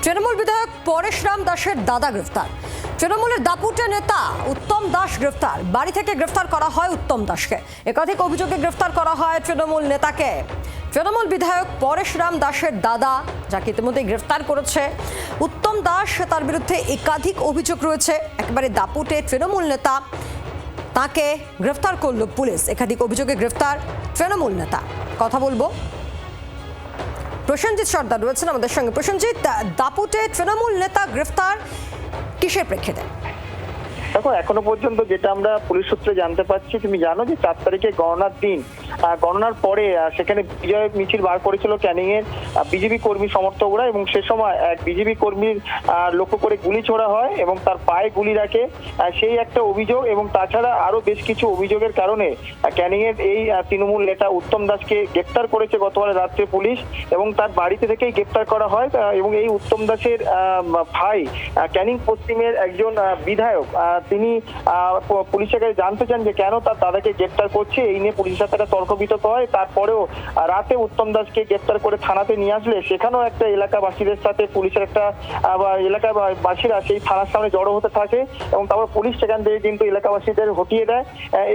তৃণমূল বিধায়ক পরেশরাম দাসের দাদা গ্রেফতার। তৃণমূলের দাপুটে নেতা উত্তম দাস গ্রেফতার। বাড়ি থেকে গ্রেফতার করা হয় উত্তম দাসকে। একাধিক অভিযোগে গ্রেফতার করা হয় তৃণমূল নেতাকে। তৃণমূল বিধায়ক পরেশরাম দাসের দাদা, যাকে ইতিমধ্যে গ্রেফতার করেছে উত্তম দাস, তার বিরুদ্ধে একাধিক অভিযোগ রয়েছে। একেবারে দাপুটে তৃণমূল নেতা, তাকে গ্রেফতার করল পুলিশ। একাধিক অভিযোগে গ্রেফতার তৃণমূল নেতা। কথা বলবো, প্রসেনজিৎ সর্দার রয়েছেন আমাদের সঙ্গে। প্রসেনজিৎ, দাপুটে তৃণমূল নেতা গ্রেফতার কিসের প্রেক্ষিতে? দেখো, এখনো পর্যন্ত যেটা আমরা পুলিশ সূত্রে জানতে পারছি, তুমি জানো যে 4 তারিখে গণনার দিন, গণনার পরে সেখানে বিজয় মিছিল বার করেছিল ক্যানিং এর বিজেপি কর্মী সমর্থকরা, এবং সে সময় এক বিজেপি কর্মীর লক্ষ্য করে গুলি ছোড়া হয় এবং তার পায়ে গুলি রাখে, সেই একটা অভিযোগ। এবং তাছাড়া আরো বেশ কিছু অভিযোগের কারণে ক্যানিং এর এই তৃণমূল নেতা উত্তম দাসকে গ্রেপ্তার করেছে গতকাল রাত্রে পুলিশ, এবং তার বাড়িতে থেকেই গ্রেপ্তার করা হয়। এবং এই উত্তম দাসের ভাই ক্যানিং পশ্চিমের একজন বিধায়ক, তিনি পুলিশের কাছে জানতে চান যে কেন তার দাদাকে গ্রেপ্তার করছে। এই নিয়ে পুলিশের সাথে একটা তর্ক বিতর্ক হয়। তারপরেও রাতে উত্তম দাসকে গ্রেপ্তার করে থানাতে নিয়ে আসলে সেখানেও একটা এলাকাবাসীদের সাথে পুলিশের একটা এলাকাবাসীরা সেই থানার সামনে জড়ো হতে থাকে, এবং তারপর পুলিশ সেখান থেকে কিন্তু এলাকাবাসীদের হটিয়ে দেয়।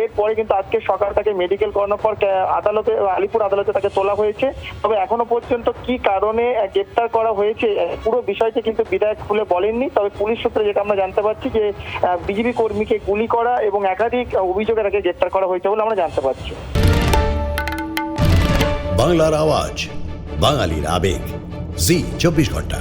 এরপরে কিন্তু আজকে সকাল তাকে মেডিকেল করানোর পর আদালতে, আলিপুর আদালতে তাকে তোলা হয়েছে। তবে এখনো পর্যন্ত কি কারণে গ্রেপ্তার করা হয়েছে পুরো বিষয়টি কিন্তু বিধায়ক খুলে বলেননি। তবে পুলিশ সূত্রে যেটা আমরা জানতে পারছি যে বিজেপি কর্মীকে গুলি করা এবং একাধিক অভিযোগে তাকে গ্রেপ্তার করা হয়েছে বলে আমরা জানতে পারছি। বাংলার আওয়াজ, বাঙালির আবেগ, জি 24 ঘন্টা।